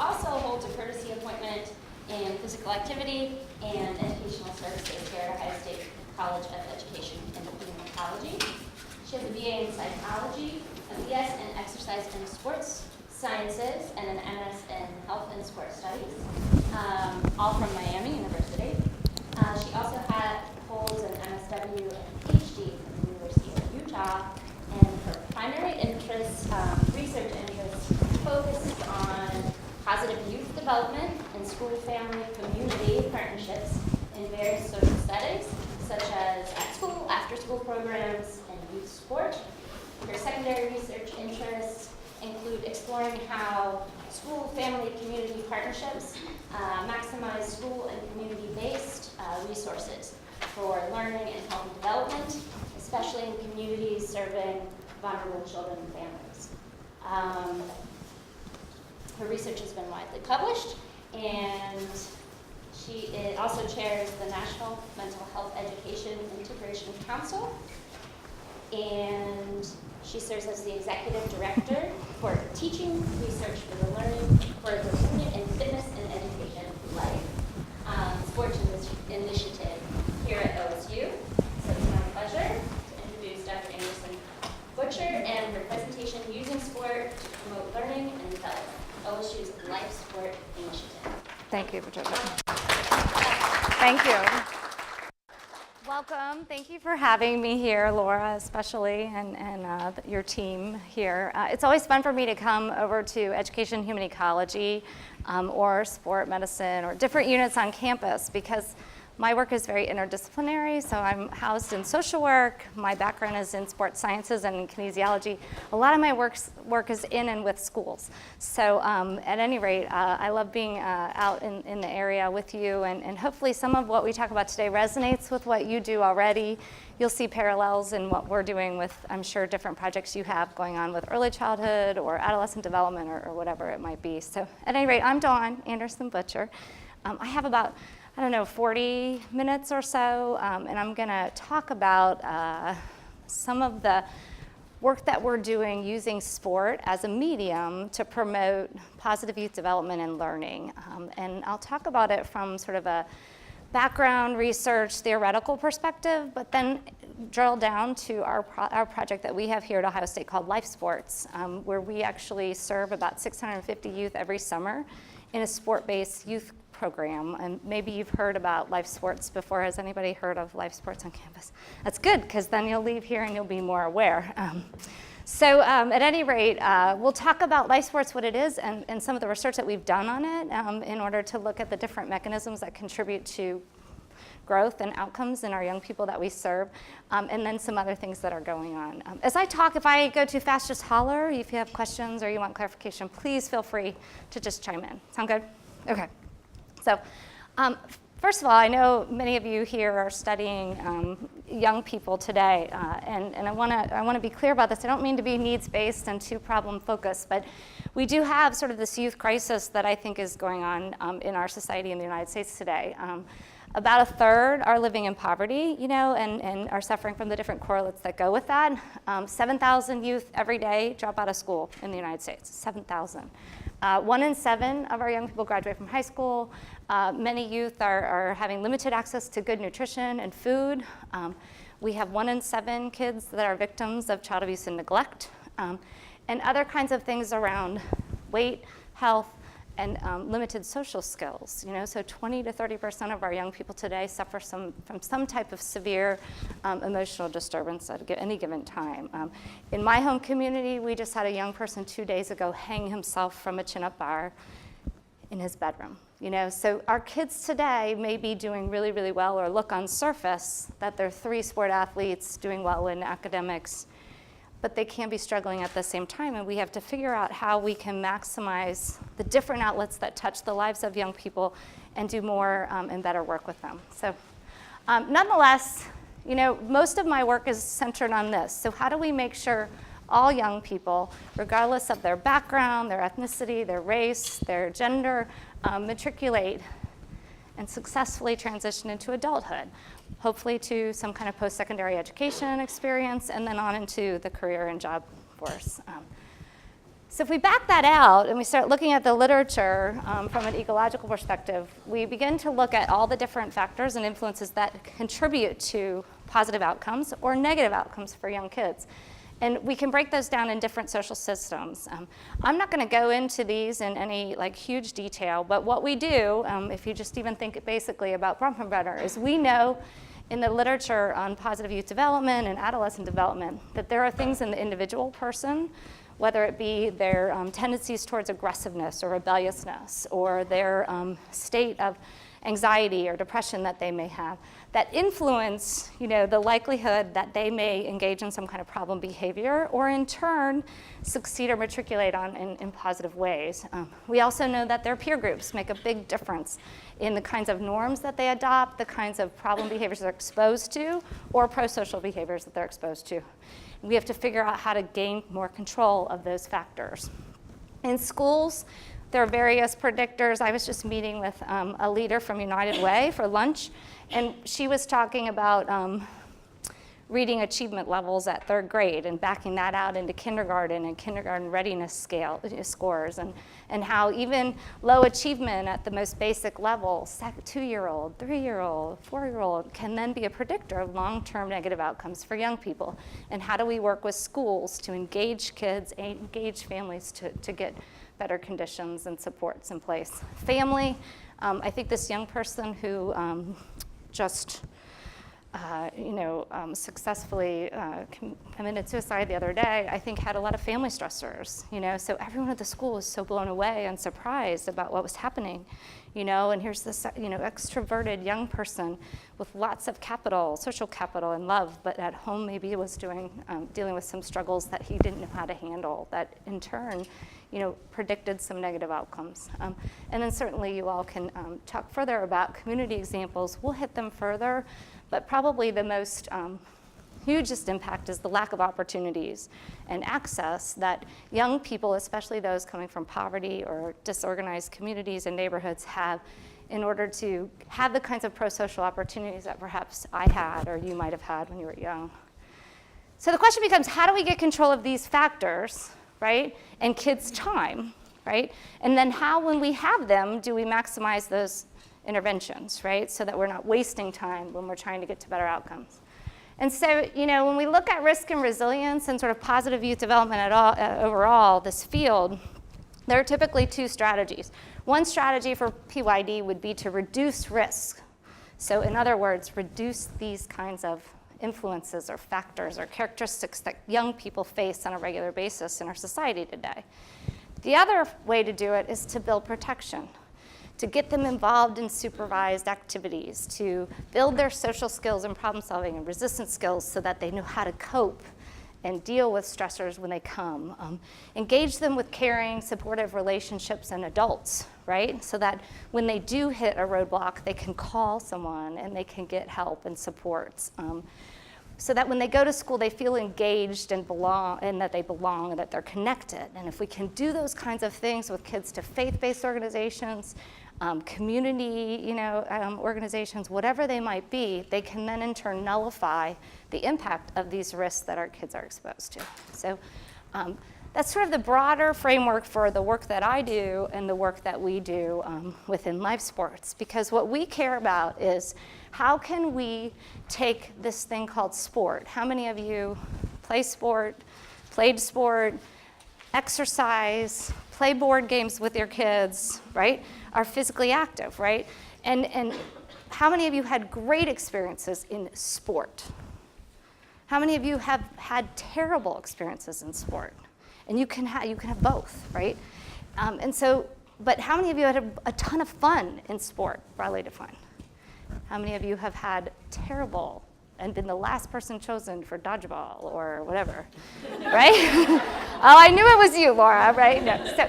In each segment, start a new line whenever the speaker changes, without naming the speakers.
also holds a courtesy appointment in physical activity and educational services here at Ohio State College of Education and Ecology. She has a BA in psychology, a BS in exercise and sports sciences, and an MS in health and sports studies, all from Miami University. She also holds an MSW and PhD from the University of Utah, and her primary research interests focuses on positive youth development and school-family community partnerships in various social settings, such as at school, after-school programs, and youth sport. Her secondary research interests include exploring how school, family, community partnerships maximize school and community-based resources for learning and healthy development, especially in communities serving vulnerable children and families. Her research has been widely published, and she also chairs the National Mental Health Education Integration Council, and she serves as the executive director for teaching research for the learning and fitness and education life sports initiative here at OSU. So it's my pleasure to introduce Dr. Anderson Butcher and her presentation, Using Sport to Promote Learning and Development, OSU's Life Sport Initiative.
Thank you, Patricia. Thank you. Welcome. Thank you for having me here, Laura, especially, and your team here. It's always fun for me to come over to Education Human Ecology or sport medicine or different units on campus, because my work is very interdisciplinary, so I'm housed in social work. My background is in sports sciences and in kinesiology. A lot of my work is in and with schools. So at any rate, I love being out in the area with you, and hopefully some of what we talk about today resonates with what you do already. You'll see parallels in what we're doing with, I'm sure, different projects you have going on with early childhood or adolescent development or whatever it might be. So at any rate, I'm Dawn Anderson Butcher. I have about 40 minutes or so, and I'm going to talk about some of the work that we're doing using sport as a medium to promote positive youth development and learning. And I'll talk about it from sort of a background research theoretical perspective, but then drill down to our project that we have here at Ohio State called Life Sports, where we actually serve about 650 youth every summer in a sport-based youth program. And maybe you've heard about Life Sports before. Has anybody heard of Life Sports on campus? That's good, because then you'll leave here and you'll be more aware. So at any rate, we'll talk about Life Sports, what it is, and some of the research that we've done on it in order to look at the different mechanisms that contribute to growth and outcomes in our young people that we serve, and then some other things that are going on. As I talk, if I go too fast, just holler. If you have questions or you want clarification, please feel free to just chime in. Sound good? Okay. So first of all, I know many of you here are studying young people today, and I want to be clear about this. I don't mean to be needs-based and too problem-focused, but we do have sort of this youth crisis that I think is going on in our society in the United States today. About a third are living in poverty, and are suffering from the different correlates that go with that. 7,000 youth every day drop out of school in the United States, 7,000. 1 in 7 of our young people graduate from high school. Many youth are having limited access to good nutrition and food. We have 1 in 7 kids that are victims of child abuse and neglect, and other kinds of things around weight, health, and limited social skills. So 20 to 30% of our young people today suffer from some type of severe emotional disturbance at any given time. In my home community, we just had a young person 2 days ago hang himself from a chin-up bar in his bedroom. So our kids today may be doing really, really well, or look on surface that they're 3 sport athletes doing well in academics, but they can be struggling at the same time, and we have to figure out how we can maximize the different outlets that touch the lives of young people and do more and better work with them. So nonetheless, most of my work is centered on this. So how do we make sure all young people, regardless of their background, their ethnicity, their race, their gender, matriculate and successfully transition into adulthood, hopefully to some kind of post-secondary education experience, and then on into the career and job force. So if we back that out and we start looking at the literature from an ecological perspective, we begin to look at all the different factors and influences that contribute to positive outcomes or negative outcomes for young kids. And we can break those down in different social systems. I'm not going to go into these in any huge detail, but what we do, if you just even think basically about Bronfenbrenner, is we know in the literature on positive youth development and adolescent development that there are things in the individual person, whether it be their tendencies towards aggressiveness or rebelliousness or their state of anxiety or depression that they may have, that influence the likelihood that they may engage in some kind of problem behavior or in turn succeed or matriculate in positive ways. We also know that their peer groups make a big difference in the kinds of norms that they adopt, the kinds of problem behaviors they're exposed to, or pro-social behaviors that they're exposed to. We have to figure out how to gain more control of those factors. In schools, there are various predictors. I was just meeting with a leader from United Way for lunch, and she was talking about reading achievement levels at 3rd grade and backing that out into kindergarten and kindergarten readiness scores, and how even low achievement at the most basic level, 2-year-old, 3-year-old, 4-year-old, can then be a predictor of long-term negative outcomes for young people. And how do we work with schools to engage kids, engage families to get better conditions and supports in place? Family, I think this young person who just successfully committed suicide the other day, I think had a lot of family stressors, so everyone at the school was so blown away and surprised about what was happening, and here's this, extroverted young person with lots of capital, social capital and love, but at home maybe was dealing with some struggles that he didn't know how to handle, that in turn, predicted some negative outcomes. And then certainly you all can talk further about community examples. We'll hit them further, but probably the most hugest impact is the lack of opportunities and access that young people, especially those coming from poverty or disorganized communities and neighborhoods, have in order to have the kinds of pro-social opportunities that perhaps I had or you might have had when you were young. So the question becomes, how do we get control of these factors, right, and kids' time, right? And then how, when we have them, do we maximize those interventions, right, so that we're not wasting time when we're trying to get to better outcomes? And so, when we look at risk and resilience and sort of positive youth development overall, this field, there are typically 2 strategies. One strategy for PYD would be to reduce risk. So in other words, reduce these kinds of influences or factors or characteristics that young people face on a regular basis in our society today. The other way to do it is to build protection, to get them involved in supervised activities, to build their social skills and problem solving and resistance skills so that they know how to cope and deal with stressors when they come. Engage them with caring, supportive relationships and adults, right? So that when they do hit a roadblock, they can call someone and they can get help and supports. So that when they go to school, they feel engaged and belong, and that they belong and that they're connected. And if we can do those kinds of things with kids to faith-based organizations, community, organizations, whatever they might be, they can then in turn nullify the impact of these risks that our kids are exposed to. So that's sort of the broader framework for the work that I do and the work that we do within life sports. Because what we care about is how can we take this thing called sport? How many of you play sport, played sport, exercise, play board games with your kids, right? Are physically active, right? And how many of you had great experiences in sport? How many of you have had terrible experiences in sport? And you can have both, right? But how many of you had a ton of fun in sport, broadly defined? How many of you have had terrible and been the last person chosen for dodgeball or whatever, right? Oh, I knew it was you, Laura, right? No. So,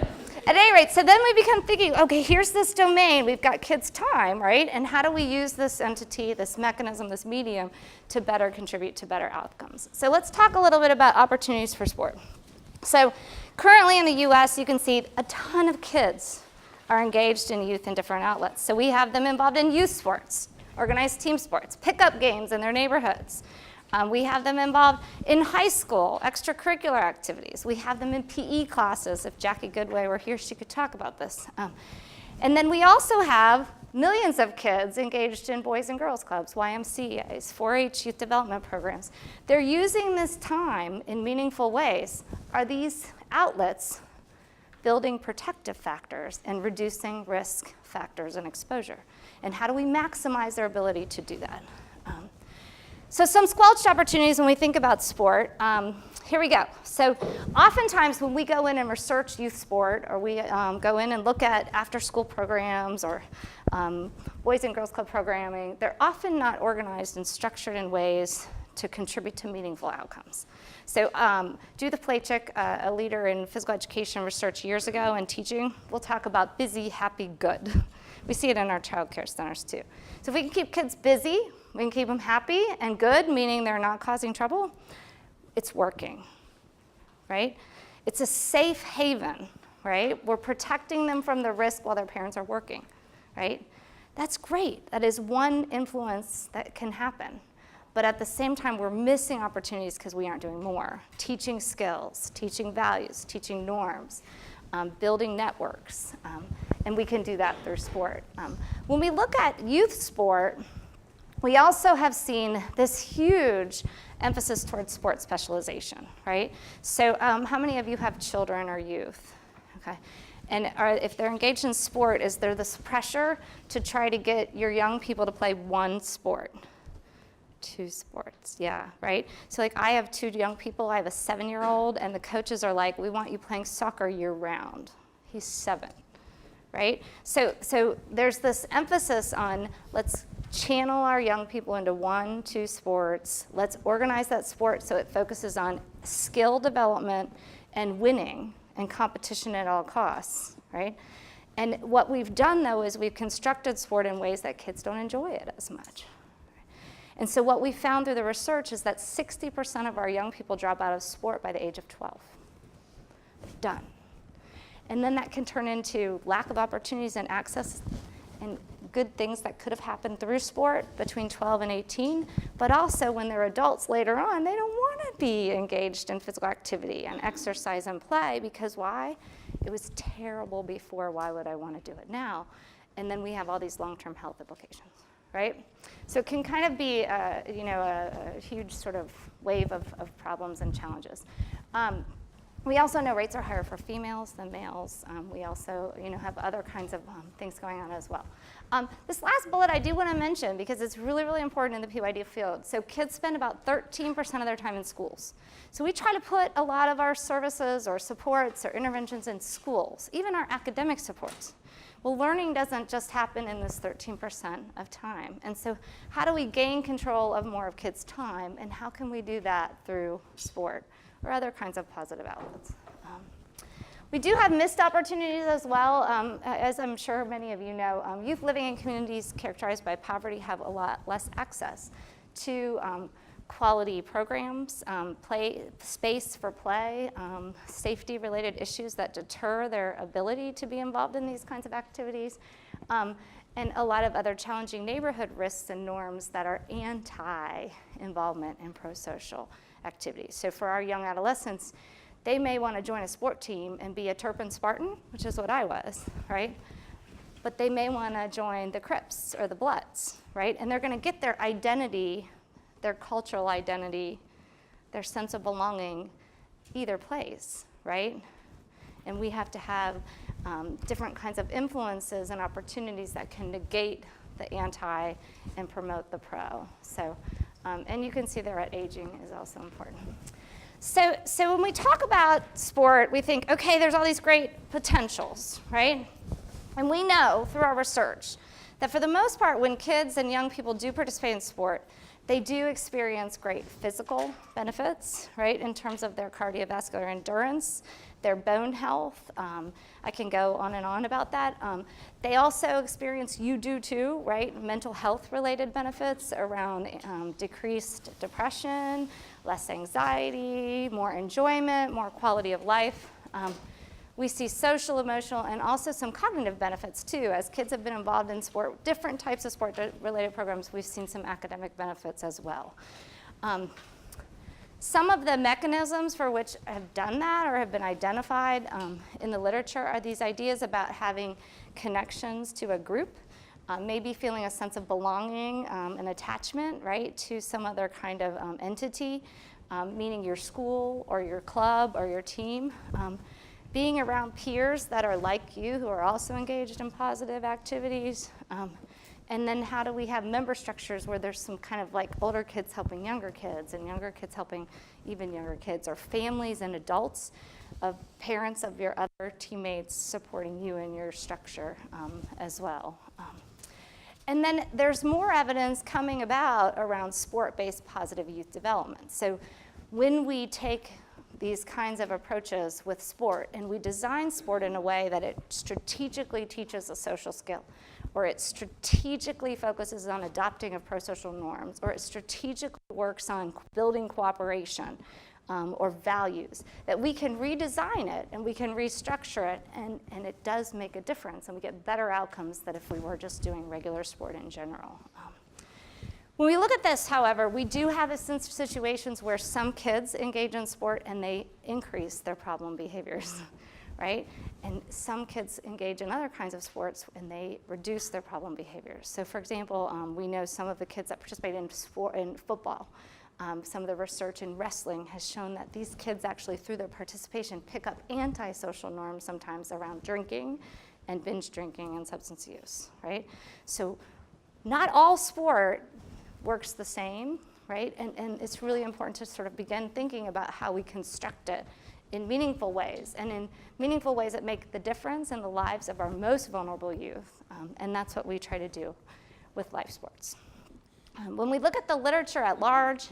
at any rate, so then we become thinking, okay, here's this domain, we've got kids' time, right? And how do we use this entity, this mechanism, this medium, to better contribute to better outcomes? So let's talk a little bit about opportunities for sport. So currently in the US, you can see a ton of kids are engaged in youth in different outlets. So we have them involved in youth sports, organized team sports, pickup games in their neighborhoods, We have them involved in high school, extracurricular activities. We have them in PE classes. If Jackie Goodway were here, she could talk about this. And then we also have millions of kids engaged in Boys and Girls Clubs, YMCAs, 4-H youth development programs. They're using this time in meaningful ways. Are these outlets building protective factors and reducing risk factors and exposure? And how do we maximize their ability to do that? So some squelched opportunities when we think about sport. Here we go. So oftentimes when we go in and research youth sport, or we go in and look at after-school programs or Boys and Girls Club programming, they're often not organized and structured in ways to contribute to meaningful outcomes. So Judith Plachik, a leader in physical education research years ago and teaching, will talk about busy, happy, good. We see it in our child care centers too. So if we can keep kids busy, we can keep them happy and good, meaning they're not causing trouble, it's working, right? It's a safe haven, right? We're protecting them from the risk while their parents are working, right? That's great. That is one influence that can happen. But at the same time, we're missing opportunities because we aren't doing more. Teaching skills, teaching values, teaching norms, building networks, and we can do that through sport. When we look at youth sport, we also have seen this huge emphasis towards sport specialization, right? So how many of you have children or youth? Okay. And if they're engaged in sport, is there this pressure to try to get your young people to play one sport? 2 sports, yeah, right? So like I have 2 young people, I have a 7-year-old, and the coaches are like, we want you playing soccer year round. He's 7, right? So there's this emphasis on let's channel our young people into 1, 2 sports. Let's organize that sport so it focuses on skill development and winning and competition at all costs, right? And what we've done though is we've constructed sport in ways that kids don't enjoy it as much. And so what we found through the research is that 60% of our young people drop out of sport by the age of 12. Done. And then that can turn into lack of opportunities and access and good things that could have happened through sport between 12 and 18, but also when they're adults later on, they don't want to be engaged in physical activity and exercise and play because why? It was terrible before, why would I want to do it now? And then we have all these long-term health implications. Right? So it can kind of be, a huge sort of wave of problems and challenges. We also know rates are higher for females than males. We also, have other kinds of things going on as well. This last bullet I do want to mention because it's really, really important in the PYD field. So kids spend about 13% of their time in schools. So we try to put a lot of our services or supports or interventions in schools, even our academic supports. Well, learning doesn't just happen in this 13% of time. And so how do we gain control of more of kids' time, and how can we do that through sport or other kinds of positive outlets? We do have missed opportunities as well. As I'm sure many of you know, youth living in communities characterized by poverty have a lot less access to quality programs, space for play, safety-related issues that deter their ability to be involved in these kinds of activities, and a lot of other challenging neighborhood risks and norms that are anti-involvement in pro-social activities. So for our young adolescents, they may want to join a sport team and be a Turpin Spartan, which is what I was, right? But they may want to join the Crips or the Bloods, right? And they're going to get their identity, their cultural identity, their sense of belonging, either place, right? And we have to have different kinds of influences and opportunities that can negate the anti and promote the pro. So, and you can see there at aging is also important. So when we talk about sport, we think, okay, there's all these great potentials, right? And we know through our research that for the most part, when kids and young people do participate in sport, they do experience great physical benefits, right, in terms of their cardiovascular endurance, their bone health. I can go on and on about that. They also experience, you do too, right, mental health related benefits around decreased depression, less anxiety, more enjoyment, more quality of life. We see social, emotional, and also some cognitive benefits too. As kids have been involved in sport, different types of sport-related programs, we've seen some academic benefits as well. Some of the mechanisms for which have done that or have been identified in the literature are these ideas about having connections to a group, maybe feeling a sense of belonging and attachment, right, to some other kind of entity, meaning your school or your club or your team. Being around peers that are like you who are also engaged in positive activities. And then how do we have member structures where there's some kind of like older kids helping younger kids and younger kids helping even younger kids, or families and adults of parents of your other teammates supporting you in your structure as well. And then there's more evidence coming about around sport-based positive youth development. So when we take these kinds of approaches with sport and we design sport in a way that it strategically teaches a social skill, or it strategically focuses on adopting of pro-social norms, or it strategically works on building cooperation or values, that we can redesign it and we can restructure it, and it does make a difference, and we get better outcomes than if we were just doing regular sport in general. When we look at this, however, we do have situations where some kids engage in sport and they increase their problem behaviors, right? And some kids engage in other kinds of sports and they reduce their problem behaviors. So for example, we know some of the kids that participate in football, some of the research in wrestling has shown that these kids actually, through their participation, pick up antisocial norms sometimes around drinking and binge drinking and substance use, right? So not all sport works the same, right? And it's really important to sort of begin thinking about how we construct it in meaningful ways, and in meaningful ways that make the difference in the lives of our most vulnerable youth. And that's what we try to do with life sports. When we look at the literature at large,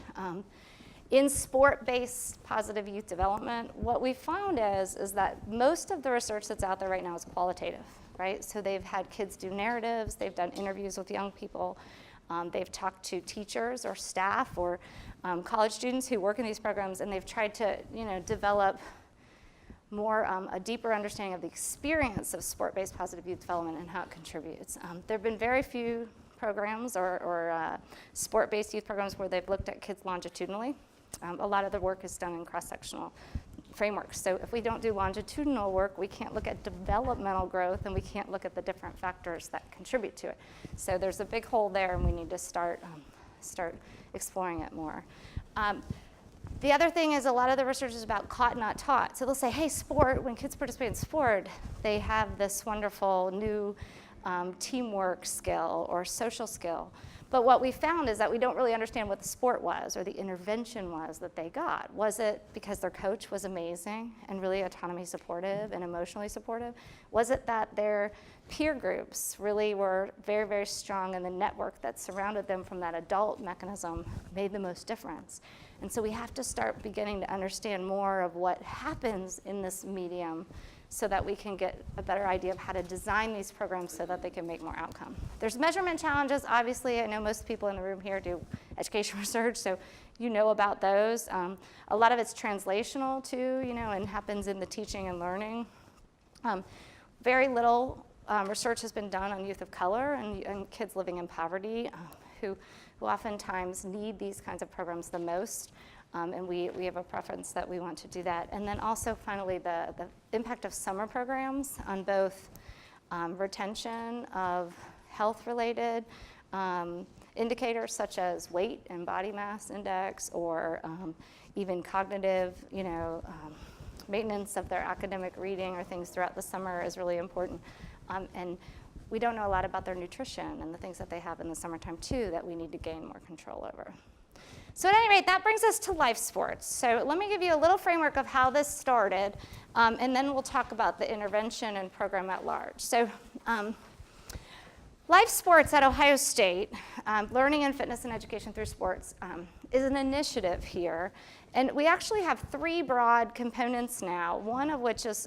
in sport-based positive youth development, what we found is that most of the research that's out there right now is qualitative, right? So they've had kids do narratives, they've done interviews with young people, they've talked to teachers or staff or college students who work in these programs, and they've tried to, develop more a deeper understanding of the experience of sport-based positive youth development and how it contributes. There have been very few programs or sport-based youth programs where they've looked at kids longitudinally. A lot of the work is done in cross-sectional frameworks. So if we don't do longitudinal work, we can't look at developmental growth, and we can't look at the different factors that contribute to it. So there's a big hole there, and we need to start exploring it more. The other thing is a lot of the research is about caught, not taught. So they'll say, hey, sport, when kids participate in sport, they have this wonderful new teamwork skill or social skill. But what we found is that we don't really understand what the sport was or the intervention was that they got. Was it because their coach was amazing and really autonomy supportive and emotionally supportive? Was it that their peer groups really were very, very strong, and the network that surrounded them from that adult mechanism made the most difference? And so we have to start beginning to understand more of what happens in this medium so that we can get a better idea of how to design these programs so that they can make more outcome. There's measurement challenges. Obviously, I know most people in the room here do education research, so you know about those. A lot of it's translational too, and happens in the teaching and learning. Very little research has been done on youth of color and kids living in poverty who oftentimes need these kinds of programs the most. And we have a preference that we want to do that. And then also, finally, the impact of summer programs on both retention of health-related indicators such as weight and body mass index, or even cognitive, maintenance of their academic reading or things throughout the summer is really important. And we don't know a lot about their nutrition and the things that they have in the summertime, too, that we need to gain more control over. So at any rate, that brings us to life sports. So let me give you a little framework of how this started, and then we'll talk about the intervention and program at large. So life sports at Ohio State, learning and fitness and education through sports, is an initiative here. And we actually have three broad components now, one of which is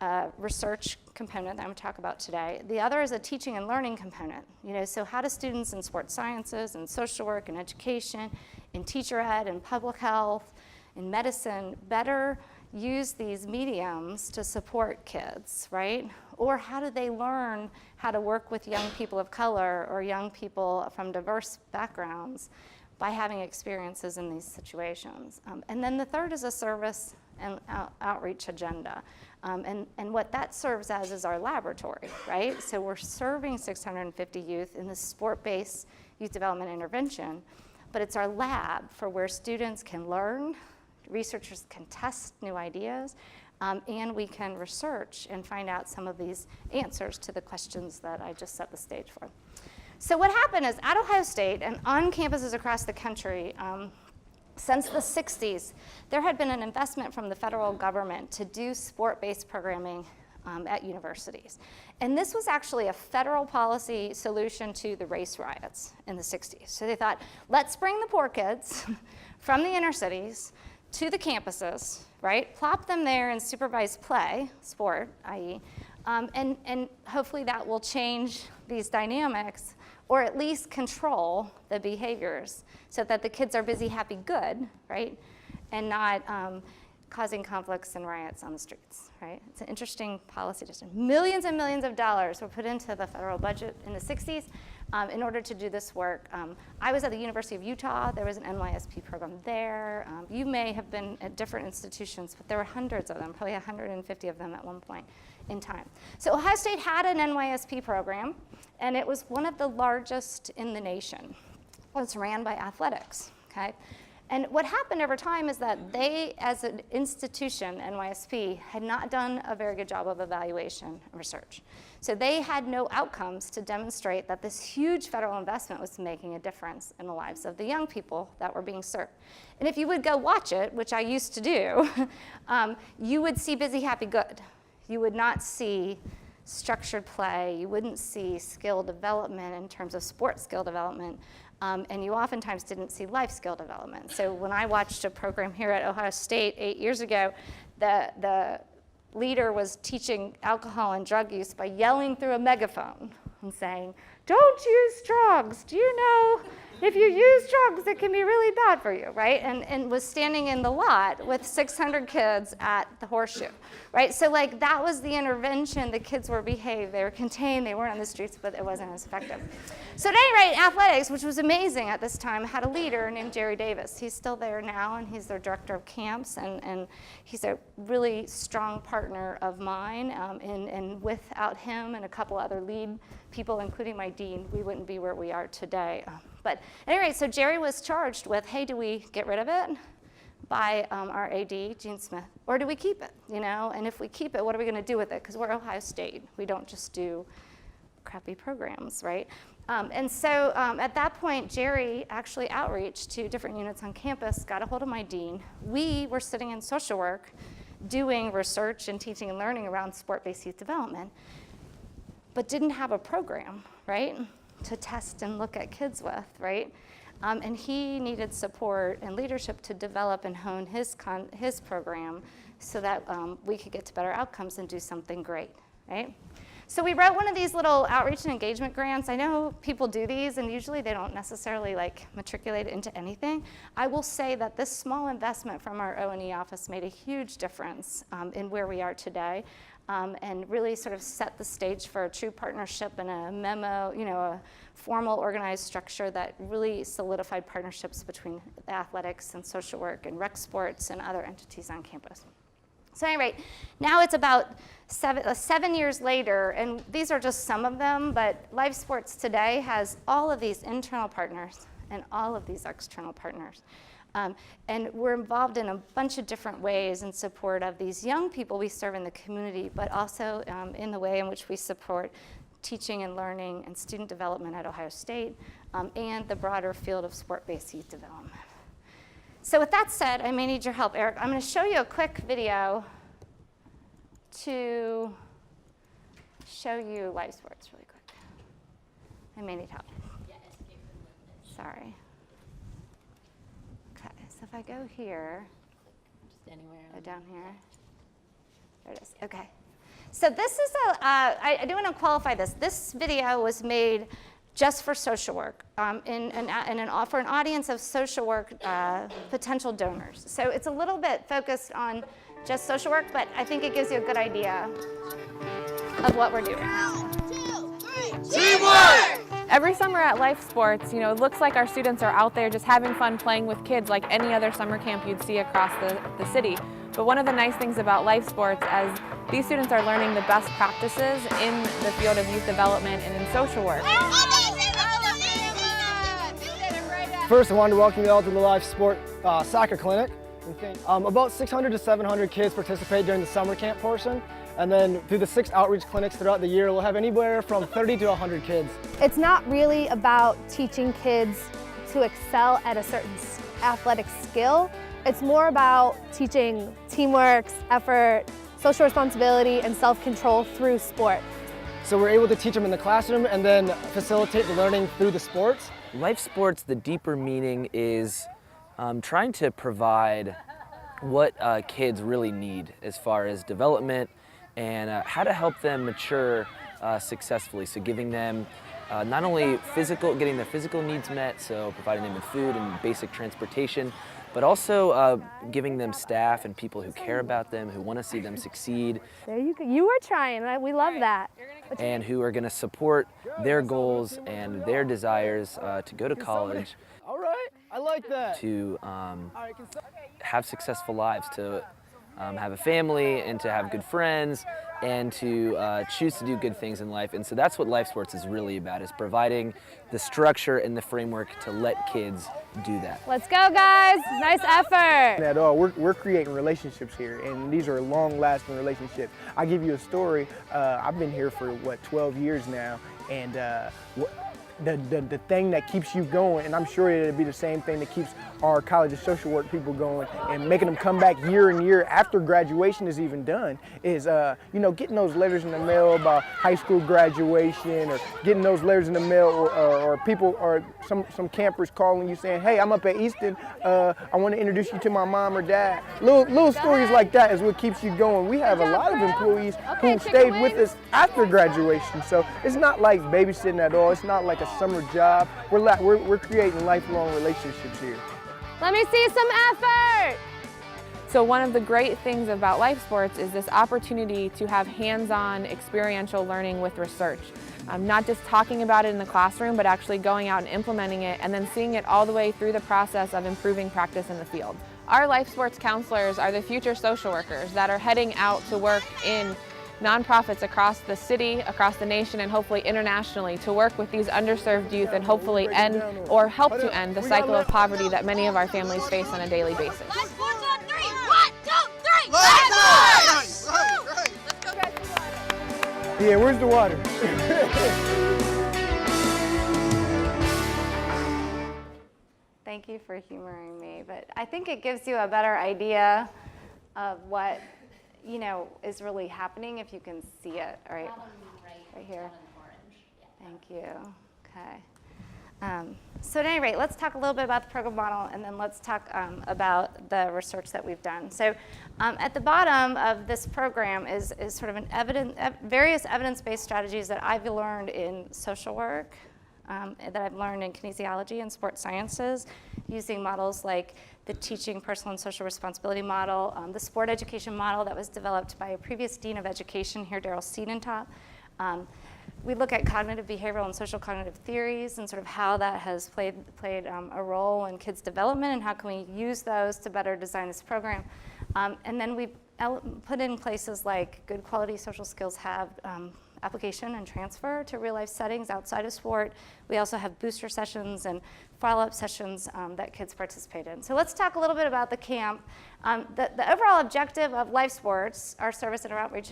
a research component that I'm going to talk about today. The other is a teaching and learning component. So how do students in sports sciences and social work and education, in teacher ed and public health, in medicine, better use these mediums to support kids, right? Or how do they learn how to work with young people of color or young people from diverse backgrounds by having experiences in these situations. And then the third is a service and outreach agenda. And what that serves as is our laboratory, right? So we're serving 650 youth in this sport-based youth development intervention, but it's our lab for where students can learn, researchers can test new ideas, and we can research and find out some of these answers to the questions that I just set the stage for. So what happened is at Ohio State and on campuses across the country, since the 60s, there had been an investment from the federal government to do sport-based programming at universities. And this was actually a federal policy solution to the race riots in the 60s. So they thought, let's bring the poor kids from the inner cities to the campuses, right? Plop them there and supervise play, sport, i.e., and hopefully that will change these dynamics, or at least control the behaviors so that the kids are busy, happy, good, right? And not causing conflicts and riots on the streets, right? It's an interesting policy decision. Millions and millions of dollars were put into the federal budget in the 60s in order to do this work. I was at the University of Utah. There was an NYSP program there. You may have been at different institutions, but there were hundreds of them, probably 150 of them at one point in time. So Ohio State had an NYSP program, and it was one of the largest in the nation. It was ran by athletics, okay? And what happened over time is that they, as an institution, NYSP, had not done a very good job of evaluation and research. So they had no outcomes to demonstrate that this huge federal investment was making a difference in the lives of the young people that were being served. And if you would go watch it, which I used to do, you would see busy, happy, good. You would not see structured play. You wouldn't see skill development in terms of sports skill development. And you oftentimes didn't see life skill development. So when I watched a program here at Ohio State 8 years ago, the leader was teaching alcohol and drug use by yelling through a megaphone and saying, "Don't use drugs. Do you know if you use drugs, it can be really bad for you," right? And was standing in the lot with 600 kids at the Horseshoe, right? So like that was the intervention. The kids were behaved, they were contained, they weren't on the streets, but it wasn't as effective. So at any rate, athletics, which was amazing at this time, had a leader named Jerry Davis. He's still there now, and he's their director of camps, and he's a really strong partner of mine. And without him and a couple other lead people, including my dean, we wouldn't be where we are today. But at any rate, so Jerry was charged with, hey, do we get rid of it by our AD, Gene Smith, or do we keep it, you know? And if we keep it, what are we gonna do with it? Because we're Ohio State. We don't just do crappy programs, right? And so at that point, Jerry actually outreached to different units on campus, got a hold of my dean. We were sitting in social work doing research and teaching and learning around sport-based youth development, but didn't have a program, right, to test and look at kids with, right? And he needed support and leadership to develop and hone his program so that we could get to better outcomes and do something great, right? So we wrote one of these little outreach and engagement grants. I know people do these, and usually they don't necessarily like matriculate into anything. I will say that this small investment from our O&E office made a huge difference in where we are today, and really sort of set the stage for a true partnership and a memo, you know, a formal organized structure that really solidified partnerships between athletics and social work and rec sports and other entities on campus. So at any rate, now it's about 7 years later, and these are just some of them, but Live Sports today has all of these internal partners and all of these external partners. And we're involved in a bunch of different ways in support of these young people we serve in the community, but also in the way in which we support teaching and learning and student development at Ohio State, and the broader field of sport-based youth development. So with that said, I may need your help, Eric. I'm going to show you a quick video to show you Live Sports really quick. I may need help. Sorry. Okay, so if I go here,
Just anywhere.
go down here. There it is. Okay. So this is I do want to qualify this. This video was made just for social work, for an audience of social work potential donors. So it's a little bit focused on just social work, but I think it gives you a good idea of what we're doing.
1, 2, 3, teamwork!
Every summer at Life Sports, it looks like our students are out there just having fun playing with kids like any other summer camp you'd see across the city. But one of the nice things about Life Sports is these students are learning the best practices in the field of youth development and in social work.
First, I wanted to welcome you all to the Life Sport Soccer Clinic. About 600 to 700 kids participate during the summer camp portion, and then through the 6 outreach clinics throughout the year, we'll have anywhere from 30 to 100 kids.
It's not really about teaching kids to excel at a certain athletic skill. It's more about teaching teamwork, effort, social responsibility, and self-control through sport.
So we're able to teach them in the classroom and then facilitate the learning through the sports.
Life Sports, the deeper meaning is trying to provide what kids really need as far as development and how to help them mature successfully. So giving them not only getting their physical needs met, so providing them with food and basic transportation, but also giving them staff and people who care about them, who want to see them succeed.
There you go. You were trying, right? We love that.
And who are going to support their goals and their desires to go to college.
All right, I like that.
To have successful lives, to have a family and to have good friends and to choose to do good things in life. And so that's what Life Sports is really about, is providing the structure and the framework to let kids do that.
Let's go, guys. Nice effort.
At all, we're creating relationships here, and these are long-lasting relationships. I'll give you a story. I've been here for 12 years now, and the thing that keeps you going, and I'm sure it'll be the same thing that keeps our College of Social Work people going and making them come back year and year after graduation is even done, is getting those letters in the mail about high school graduation, or getting those letters in the mail, or people, or some campers calling you saying, hey, I'm up at Easton, I want to introduce you to my mom or dad. Little stories like that is what keeps you going. We have a lot of employees who stayed with us after graduation, so it's not like babysitting at all. It's not like a summer job. We're creating lifelong relationships here.
Let me see some effort.
So one of the great things about Life Sports is this opportunity to have hands-on experiential learning with research. Not just talking about it in the classroom, but actually going out and implementing it and then seeing it all the way through the process of improving practice in the field. Our Life Sports counselors are the future social workers that are heading out to work in nonprofits across the city, across the nation, and hopefully internationally to work with these underserved youth and hopefully end or help to end the cycle of poverty that many of our families face on a daily basis.
Life Sports on 3! 1, 2, 3!
Life Sports!
Let's go.
Yeah, where's the water?
Thank you for humoring me, but I think it gives you a better idea of what is really happening if you can see it, right here. Thank you. Okay. So at any rate, let's talk a little bit about the program model, and then let's talk about the research that we've done. So at the bottom of this program is sort of various evidence-based strategies that I've learned in social work, that I've learned in kinesiology and sports sciences, using models like the teaching personal and social responsibility model, the sport education model that was developed by a previous dean of education here, Daryl Siedentop. We look at cognitive behavioral and social cognitive theories and sort of how that has played a role in kids' development, and how can we use those to better design this program. And then we put in places like good quality social skills have application and transfer to real life settings outside of sport. We also have booster sessions and follow-up sessions that kids participate in. So let's talk a little bit about the camp. The overall objective of Life Sports, our service and our outreach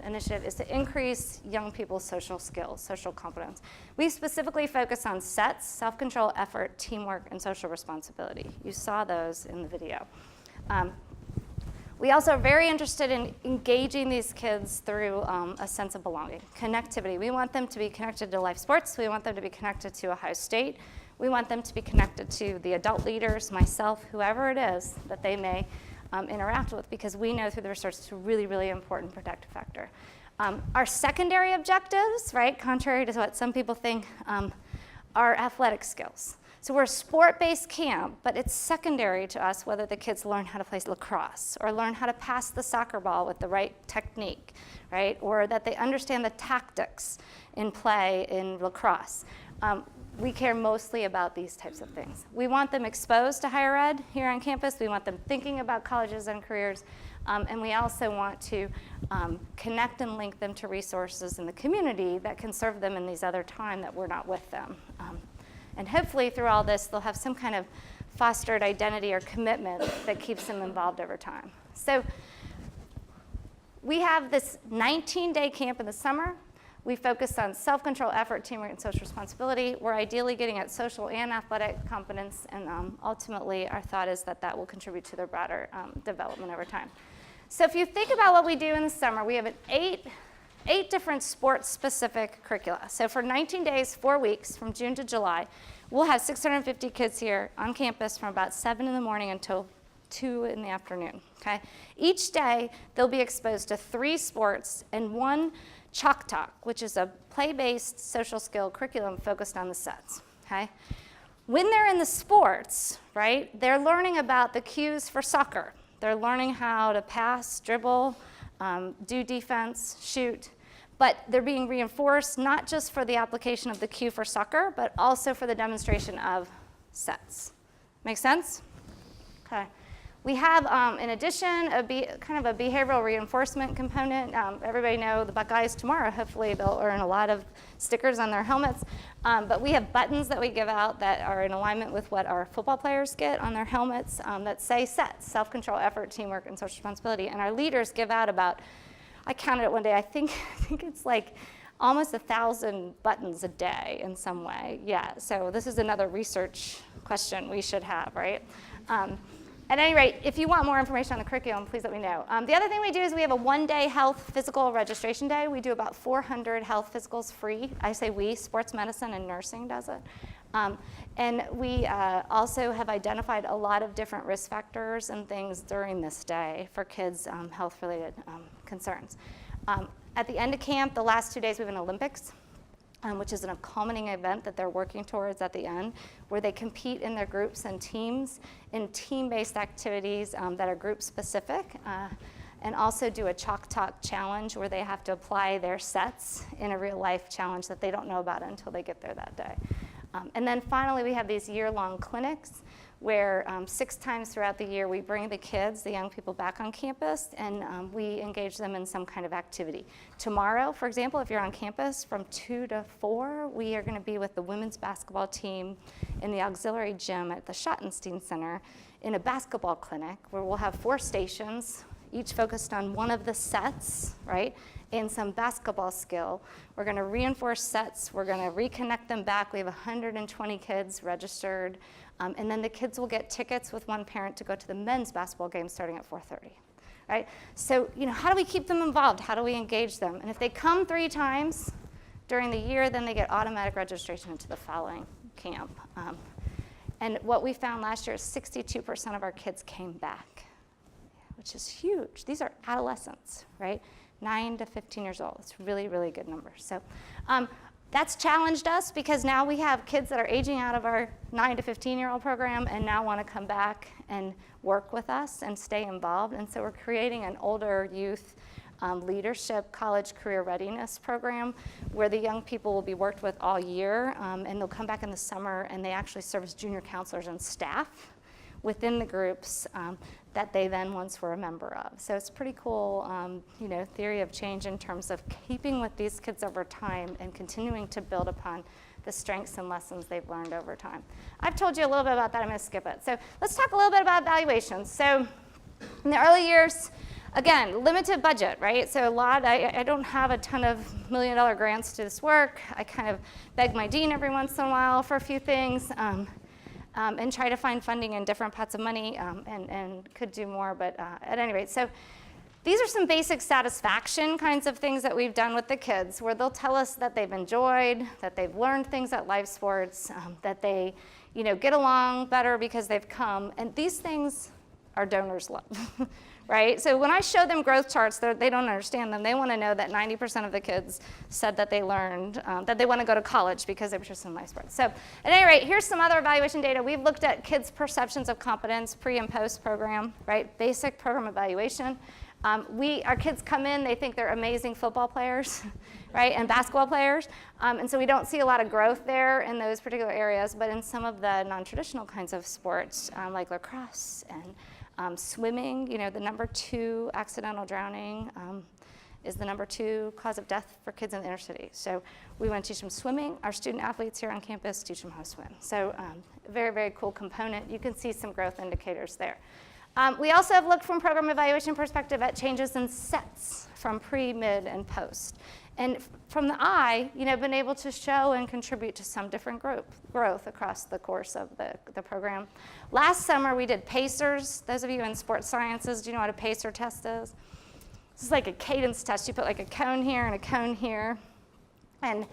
initiative, is to increase young people's social skills, social competence. We specifically focus on sets, self-control, effort, teamwork, and social responsibility. You saw those in the video. We also are very interested in engaging these kids through a sense of belonging, connectivity. We want them to be connected to Life Sports. We want them to be connected to Ohio State. We want them to be connected to the adult leaders, myself, whoever it is that they may interact with, because we know through the research it's a really, really important protective factor. Our secondary objectives, right, contrary to what some people think, are athletic skills. So we're a sport-based camp, but it's secondary to us whether the kids learn how to play lacrosse or learn how to pass the soccer ball with the right technique, right? Or that they understand the tactics in play in lacrosse. we care mostly about these types of things. We want them exposed to higher ed here on campus. We want them thinking about colleges and careers. And we also want to connect and link them to resources in the community that can serve them in these other time that we're not with them. And hopefully through all this, they'll have some kind of fostered identity or commitment that keeps them involved over time. So we have this 19-day camp in the summer. We focus on self-control, effort, teamwork, and social responsibility. We're ideally getting at social and athletic competence, and ultimately our thought is that that will contribute to their broader development over time. So if you think about what we do in the summer, we have eight different sports-specific curricula. So for 19 days, 4 weeks, from June to July, we'll have 650 kids here on campus from about 7 in the morning until 2 in the afternoon, okay? Each day, they'll be exposed to 3 sports and 1 Chalk Talk, which is a play-based social skill curriculum focused on the sets, okay? When they're in the sports, right, they're learning about the cues for soccer. They're learning how to pass, dribble, do defense, shoot, but they're being reinforced not just for the application of the cue for soccer, but also for the demonstration of sets. Make sense? Okay. We have, in addition, kind of a behavioral reinforcement component. Everybody know the Buckeyes tomorrow. Hopefully they'll earn a lot of stickers on their helmets. But we have buttons that we give out that are in alignment with what our football players get on their helmets that say SETS, self-control, effort, teamwork, and social responsibility. And our leaders give out about, I counted it one day, I think it's like almost 1,000 buttons a day in some way. Yeah, so this is another research question we should have, right? At any rate, if you want more information on the curriculum, please let me know. The other thing we do is we have a 1-day health physical registration day. We do about 400 health physicals free. I say we, sports medicine and nursing does it. And we also have identified a lot of different risk factors and things during this day for kids' health-related concerns. At the end of camp, the last 2 days, we have an Olympics, which is a culminating event that they're working towards at the end, where they compete in their groups and teams in team-based activities that are group-specific, and also do a Chalk Talk challenge where they have to apply their sets in a real-life challenge that they don't know about until they get there that day. And then finally, we have these year-long clinics where 6 times throughout the year we bring the kids, the young people, back on campus, and we engage them in some kind of activity. Tomorrow, for example, if you're on campus from 2 to 4, we are going to be with the women's basketball team in the auxiliary gym at the Schottenstein Center in a basketball clinic where we'll have 4 stations, each focused on one of the sets, right, and some basketball skill. We're going to reinforce sets. We're going to reconnect them back. We have 120 kids registered. And then the kids will get tickets with one parent to go to the men's basketball game starting at 4:30, right? So, how do we keep them involved? How do we engage them? And if they come 3 times during the year, then they get automatic registration into the following camp. And what we found last year is 62% of our kids came back, which is huge. These are adolescents, right? 9 to 15 years old. It's really, really good numbers. So that's challenged us because now we have kids that are aging out of our 9 to 15-year-old program and now want to come back and work with us and stay involved. And so we're creating an older youth leadership college career readiness program where the young people will be worked with all year, and they'll come back in the summer and they actually serve as junior counselors and staff within the groups that they then once were a member of. So it's pretty cool, theory of change in terms of keeping with these kids over time and continuing to build upon the strengths and lessons they've learned over time. I've told you a little bit about that. I'm going to skip it. So let's talk a little bit about evaluations. So in the early years, again, limited budget, right? So I don't have a ton of $1 million grants to this work. I kind of beg my dean every once in a while for a few things. And try to find funding in different pots of money and could do more, but at any rate. So these are some basic satisfaction kinds of things that we've done with the kids where they'll tell us that they've enjoyed, that they've learned things at life sports, that they get along better because they've come. And these things our donors love, right? So when I show them growth charts, they don't understand them. They want to know that 90% of the kids said that they learned, that they want to go to college because they were just in life sports. So at any rate, here's some other evaluation data. We've looked at kids' perceptions of competence, pre and post program, right? Basic program evaluation. Our kids come in, they think they're amazing football players, right, and basketball players, and so we don't see a lot of growth there in those particular areas, but in some of the non-traditional kinds of sports, like lacrosse and swimming, you know, the number 2 accidental drowning is the number 2 cause of death for kids in the inner city. So we want to teach them swimming. Our student athletes here on campus teach them how to swim. So very, very cool component. You can see some growth indicators there. We also have looked from program evaluation perspective at changes in sets from pre, mid, and post. And from the eye, you know, been able to show and contribute to some different growth across the course of the program. Last summer, we did pacers. Those of you in sports sciences, do you know what a pacer test is? This is like a cadence test. You put like a cone here and a cone here. And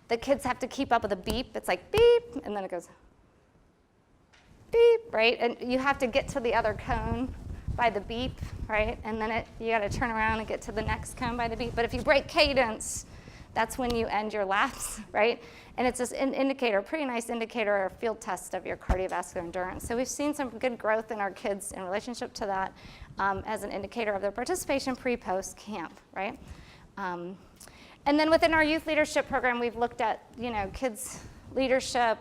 the kids have to keep up with a beep. It's like beep, and then it goes beep, right? And you have to get to the other cone by the beep, right? And then you got to turn around and get to the next cone by the beep. But if you break cadence, that's when you end your laps, right? And it's an indicator, a pretty nice indicator or field test of your cardiovascular endurance. So we've seen some good growth in our kids in relationship to that as an indicator of their participation pre-post camp, right? And then within our youth leadership program, we've looked at, you know, kids' leadership,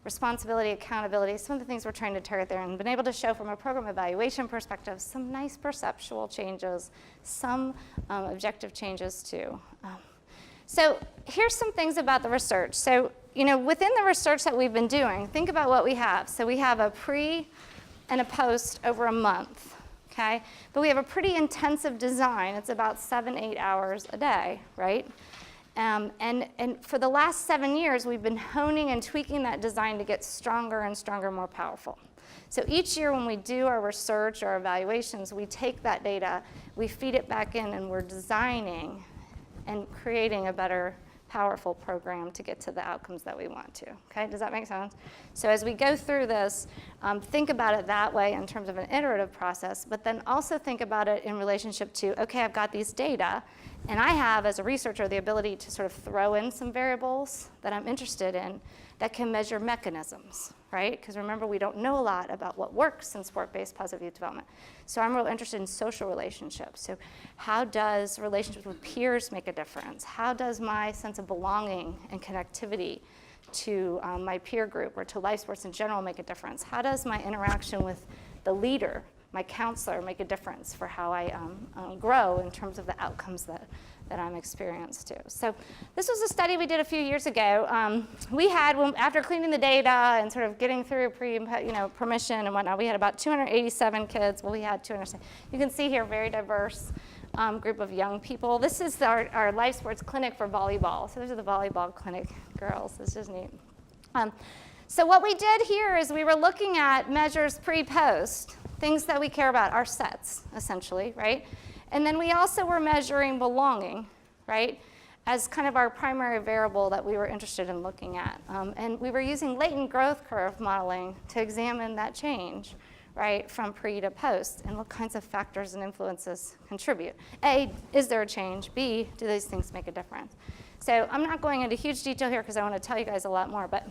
responsibility, accountability, some of the things we're trying to target there, and been able to show from a program evaluation perspective some nice perceptual changes, some objective changes too. So here's some things about the research. So, you know, within the research that we've been doing, think about what we have. So we have a pre and a post over a month, okay? But we have a pretty intensive design. It's about 7-8 hours a day, right? And for the last 7 years, we've been honing and tweaking that design to get stronger and stronger, more powerful. So each year when we do our research or evaluations, we take that data, we feed it back in, and we're designing and creating a better, powerful program to get to the outcomes that we want to, okay? Does that make sense? So as we go through this, think about it that way in terms of an iterative process, but then also think about it in relationship to, okay, I've got these data, and I have, as a researcher, the ability to sort of throw in some variables that I'm interested in that can measure mechanisms, right? Because remember, we don't know a lot about what works in sport-based positive youth development. So I'm real interested in social relationships. So how does relationships with peers make a difference? How does my sense of belonging and connectivity to my peer group or to life sports in general make a difference? How does my interaction with the leader, my counselor, make a difference for how I grow in terms of the outcomes that I'm experienced to? So this was a study we did a few years ago. We had, after cleaning the data and sort of getting through permission and whatnot, we had about 287 kids. Well, we had 200. You can see here, very diverse group of young people. This is our life sports clinic for volleyball. So those are the volleyball clinic girls. This is neat. So what we did here is we were looking at measures pre-post, things that we care about, our sets, essentially, right? And then we also were measuring belonging, right, as kind of our primary variable that we were interested in looking at. And we were using latent growth curve modeling to examine that change, right, from pre to post, and what kinds of factors and influences contribute. A, is there a change? B, do these things make a difference? So I'm not going into huge detail here because I want to tell you guys a lot more, but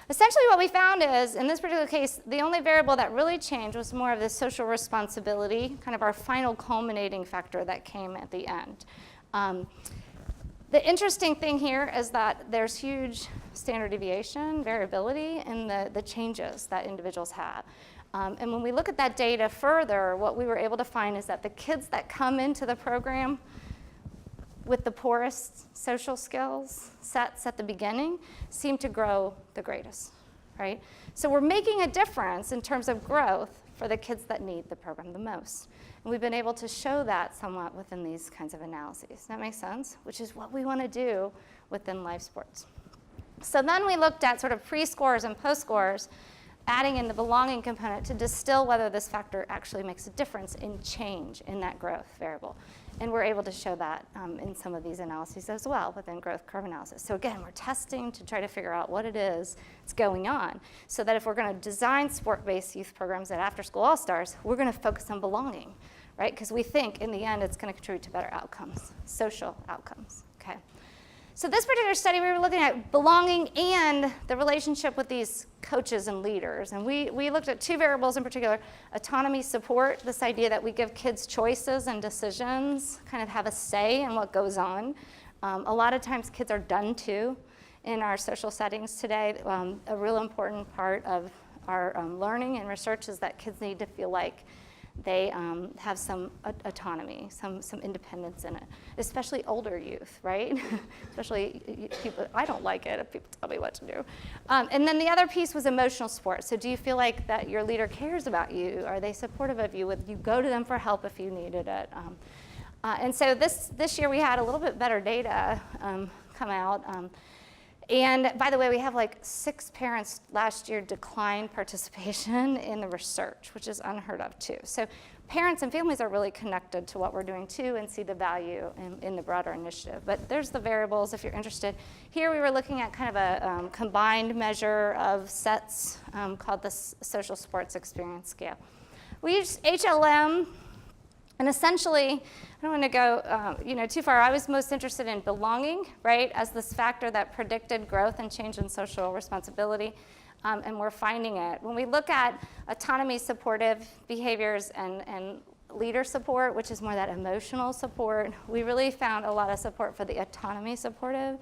essentially what we found is, in this particular case, the only variable that really changed was more of the social responsibility, kind of our final culminating factor that came at the end. The interesting thing here is that there's huge standard deviation, variability in the changes that individuals have. And when we look at that data further, what we were able to find is that the kids that come into the program with the poorest social skills sets at the beginning seem to grow the greatest, right? So we're making a difference in terms of growth for the kids that need the program the most. And we've been able to show that somewhat within these kinds of analyses. Does that make sense? Which is what we want to do within life sports. So then we looked at sort of pre-scores and post-scores, adding in the belonging component to distill whether this factor actually makes a difference in change in that growth variable. And we're able to show that in some of these analyses as well within growth curve analysis. So again, we're testing to try to figure out what it is that's going on so that if we're going to design sport-based youth programs at After School All-Stars, we're going to focus on belonging, right? Because we think in the end it's going to contribute to better outcomes, social outcomes, okay? So this particular study, we were looking at belonging and the relationship with these coaches and leaders. And we looked at 2 variables in particular: autonomy support, this idea that we give kids choices and decisions, kind of have a say in what goes on. A lot of times kids are done to in our social settings today. A real important part of our learning and research is that kids need to feel like they have some autonomy, some independence in it, especially older youth, right? Especially people, I don't like it if people tell me what to do. And then the other piece was emotional support. So do you feel like that your leader cares about you? Are they supportive of you? Would you go to them for help if you needed it? And so this year we had a little bit better data come out. And by the way, we have like 6 parents last year decline participation in the research, which is unheard of too. So parents and families are really connected to what we're doing too and see the value in the broader initiative. But there's the variables if you're interested. Here we were looking at kind of a combined measure of sets called the Social Sports Experience Scale. We used HLM. And essentially, I don't want to go too far. I was most interested in belonging, right, as this factor that predicted growth and change in social responsibility, and we're finding it. When we look at autonomy supportive behaviors and leader support, which is more that emotional support, we really found a lot of support for the autonomy supportive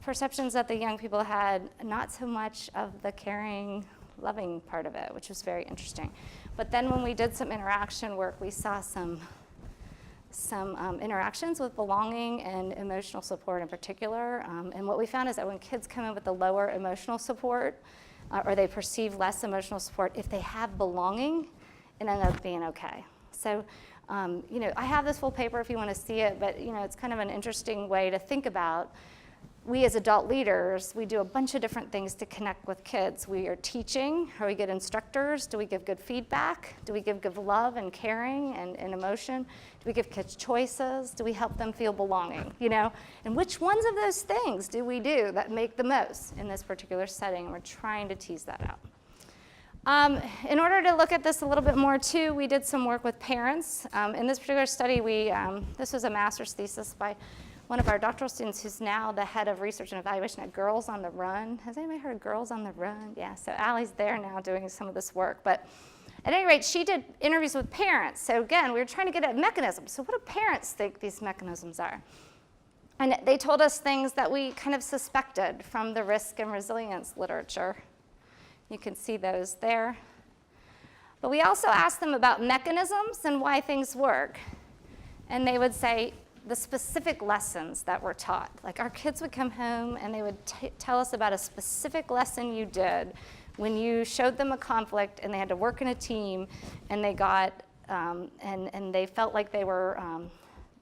perceptions that the young people had, not so much of the caring, loving part of it, which was very interesting. But then when we did some interaction work, we saw some interactions with belonging and emotional support in particular. And what we found is that when kids come in with the lower emotional support, or they perceive less emotional support, if they have belonging, it ends up being okay. So, I have this full paper if you want to see it, but it's kind of an interesting way to think about. We as adult leaders, we do a bunch of different things to connect with kids. We are teaching. Are we good instructors? Do we give good feedback? Do we give good love and caring and emotion? Do we give kids choices? Do we help them feel belonging? And which ones of those things do we do that make the most in this particular setting? We're trying to tease that out. In order to look at this a little bit more too, we did some work with parents. In this particular study, this was a master's thesis by one of our doctoral students who's now the head of research and evaluation at Girls on the Run. Has anybody heard of Girls on the Run? Yeah, so Allie's there now doing some of this work. But at any rate, she did interviews with parents. So again, we were trying to get at mechanisms. So what do parents think these mechanisms are? And they told us things that we kind of suspected from the risk and resilience literature. You can see those there. But we also asked them about mechanisms and why things work. And they would say, the specific lessons that were taught. Like our kids would come home and they would tell us about a specific lesson you did when you showed them a conflict and they had to work in a team and they got, and they felt like they were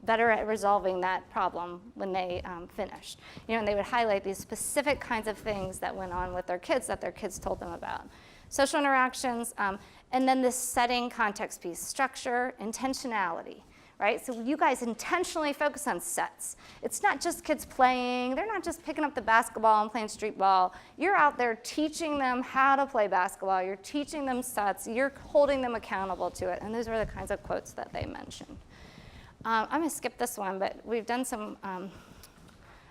better at resolving that problem when they finished. And they would highlight these specific kinds of things that went on with their kids that their kids told them about. Social interactions, and then this setting context piece, structure, intentionality. Right? So you guys intentionally focus on sets. It's not just kids playing. They're not just picking up the basketball and playing street ball. You're out there teaching them how to play basketball. You're teaching them sets. You're holding them accountable to it. And those were the kinds of quotes that they mentioned. I'm going to skip this one, but we've done some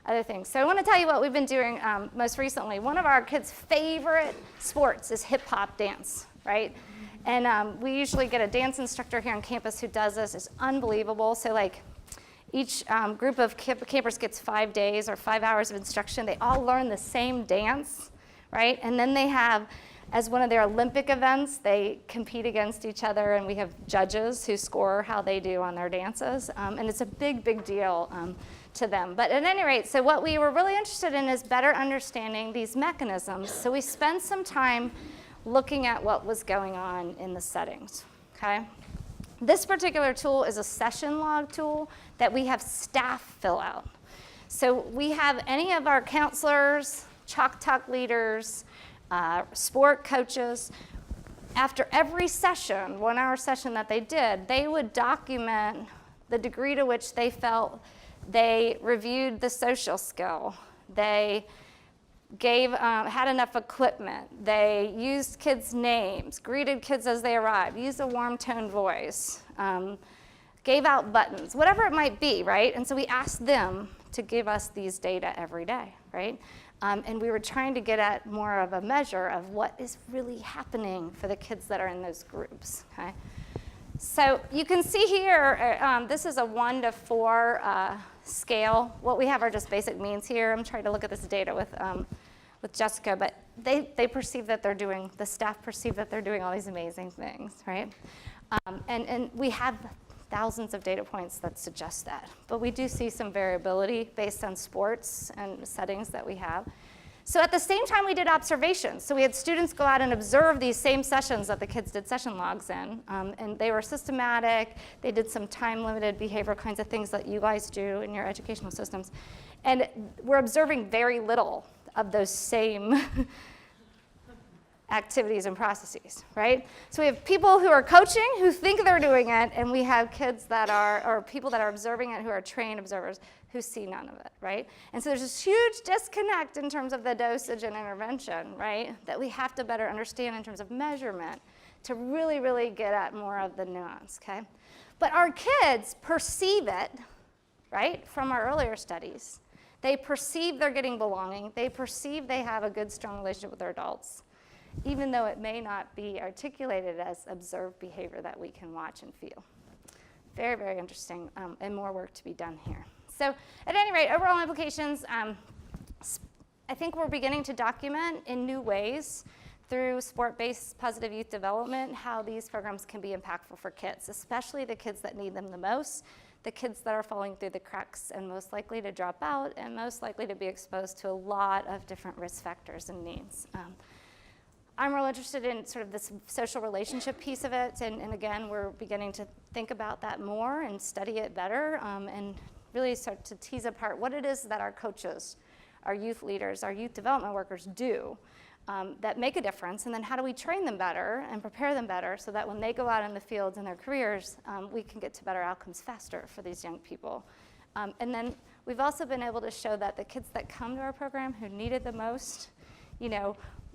other things. So I want to tell you what we've been doing most recently. One of our kids' favorite sports is hip hop dance, right? And we usually get a dance instructor here on campus who does this. It's unbelievable. So like each group of campers gets 5 days or 5 hours of instruction. They all learn the same dance, right? And then they have, as one of their Olympic events, they compete against each other, and we have judges who score how they do on their dances. And it's a big, big deal to them. But at any rate, so what we were really interested in is better understanding these mechanisms. So we spent some time looking at what was going on in the settings, okay? This particular tool is a session log tool that we have staff fill out. So we have any of our counselors, Chalk Talk leaders, sport coaches, after every session, 1 hour session that they did, they would document the degree to which they felt they reviewed the social skill, they had enough equipment, they used kids' names, greeted kids as they arrived, used a warm tone voice, gave out buttons, whatever it might be, right? And so we asked them to give us these data every day, right? And we were trying to get at more of a measure of what is really happening for the kids that are in those groups, okay? So you can see here, this is a 1 to 4 scale. What we have are just basic means here. I'm trying to look at this data with Jessica, but they perceive that they're doing, the staff perceive that they're doing all these amazing things, right? And we have thousands of data points that suggest that. But we do see some variability based on sports and settings that we have. So at the same time, we did observations. So we had students go out and observe these same sessions that the kids did session logs in. And they were systematic. They did some time-limited behavioral kinds of things that you guys do in your educational systems. And we're observing very little of those same activities and processes, right? So we have people who are coaching who think they're doing it, and we have kids that are, or people that are observing it who are trained observers who see none of it, right? And so there's this huge disconnect in terms of the dosage and intervention, right, that we have to better understand in terms of measurement to really, really get at more of the nuance, okay? But our kids perceive it, right, from our earlier studies. They perceive they're getting belonging. They perceive they have a good, strong relationship with their adults, even though it may not be articulated as observed behavior that we can watch and feel. Very, very interesting, and more work to be done here. So at any rate, overall implications, I think we're beginning to document in new ways through sport-based positive youth development how these programs can be impactful for kids, especially the kids that need them the most, the kids that are falling through the cracks and most likely to drop out and most likely to be exposed to a lot of different risk factors and needs. I'm real interested in sort of this social relationship piece of it, and again, we're beginning to think about that more and study it better, and really start to tease apart what it is that our coaches, our youth leaders, our youth development workers do that make a difference, and then how do we train them better and prepare them better so that when they go out in the fields in their careers, we can get to better outcomes faster for these young people. And then we've also been able to show that the kids that come to our program who need it the most,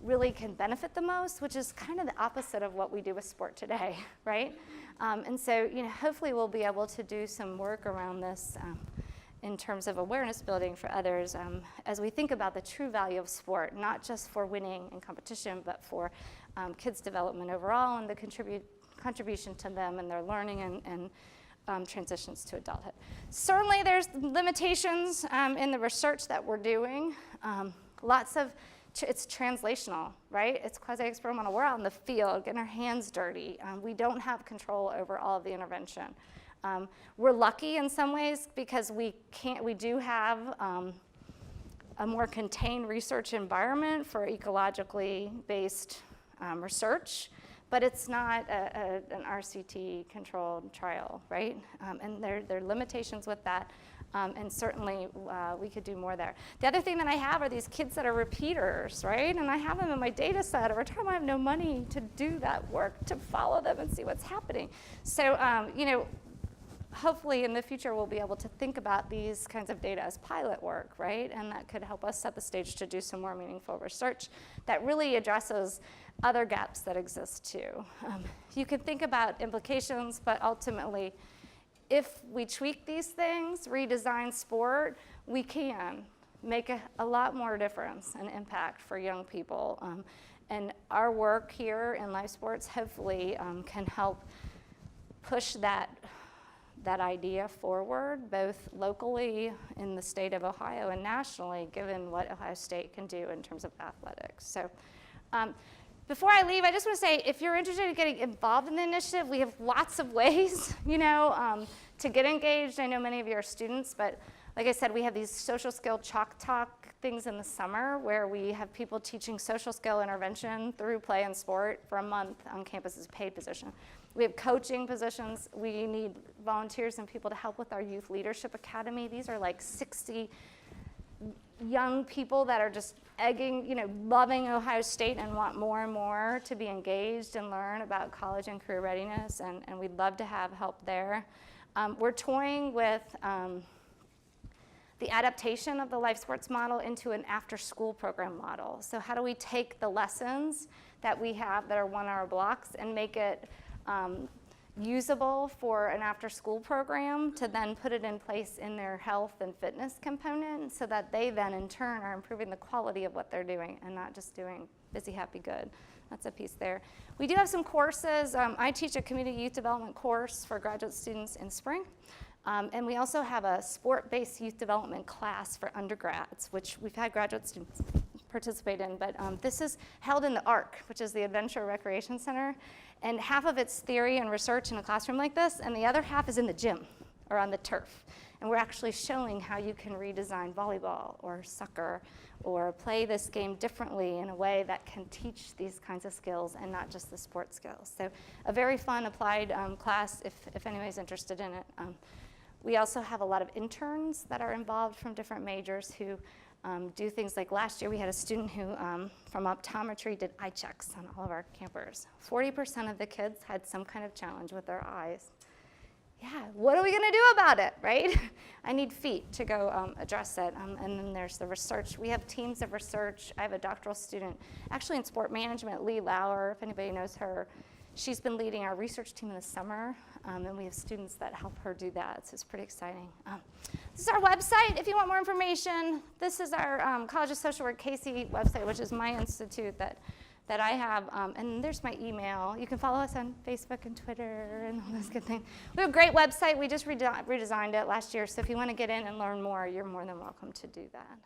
really can benefit the most, which is kind of the opposite of what we do with sport today, right? And so, hopefully we'll be able to do some work around this in terms of awareness building for others as we think about the true value of sport, not just for winning and competition, but for kids' development overall and the contribution to them and their learning and transitions to adulthood. Certainly there's limitations in the research that we're doing. It's translational, right? It's quasi-experimental. We're out in the field getting our hands dirty. We don't have control over all of the intervention. We're lucky in some ways because we do have a more contained research environment for ecologically based research, but it's not an RCT controlled trial, right? And there are limitations with that. And certainly we could do more there. The other thing that I have are these kids that are repeaters, right? And I have them in my data set. Over time, I have no money to do that work, to follow them and see what's happening. So, hopefully in the future, we'll be able to think about these kinds of data as pilot work, right? And that could help us set the stage to do some more meaningful research that really addresses other gaps that exist too. You can think about implications, but ultimately, if we tweak these things, redesign sport, we can make a lot more difference and impact for young people. And our work here in live sports hopefully can help push that idea forward, both locally in the state of Ohio and nationally, given what Ohio State can do in terms of athletics. So before I leave, I just want to say, if you're interested in getting involved in the initiative, we have lots of ways, to get engaged. I know many of you are students, but like I said, we have these social skill chalk talk things in the summer where we have people teaching social skill intervention through play and sport for a month on campus as a paid position. We have coaching positions. We need volunteers and people to help with our Youth Leadership Academy. These are like 60 young people that are just loving Ohio State and want more and more to be engaged and learn about college and career readiness, and we'd love to have help there. We're toying with the adaptation of the life sports model into an after-school program model. So how do we take the lessons that we have that are 1-hour blocks and make it usable for an after-school program to then put it in place in their health and fitness component so that they then in turn are improving the quality of what they're doing and not just doing busy, happy, good. That's a piece there. We do have some courses. I teach a community youth development course for graduate students in spring. And we also have a sport-based youth development class for undergrads, which we've had graduate students participate in, but this is held in the ARC, which is the Adventure Recreation Center, and half of it's theory and research in a classroom like this, and the other half is in the gym or on the turf. And we're actually showing how you can redesign volleyball or soccer or play this game differently in a way that can teach these kinds of skills and not just the sports skills. So a very fun applied class if anybody's interested in it. We also have a lot of interns that are involved from different majors who do things like last year we had a student who from optometry did eye checks on all of our campers. 40% of the kids had some kind of challenge with their eyes. Yeah, what are we gonna do about it, right? I need feet to go address it. And then there's the research. We have teams of research. I have a doctoral student, actually in sport management, Lee Lauer, if anybody knows her. She's been leading our research team in the summer, and we have students that help her do that, so it's pretty exciting. This is our website if you want more information. This is our College of Social Work Casey website, which is my institute that I have, and there's my email. You can follow us on Facebook and Twitter and all those good things. We have a great website. We just redesigned it last year, so if you want to get in and learn more, you're more than welcome to do that.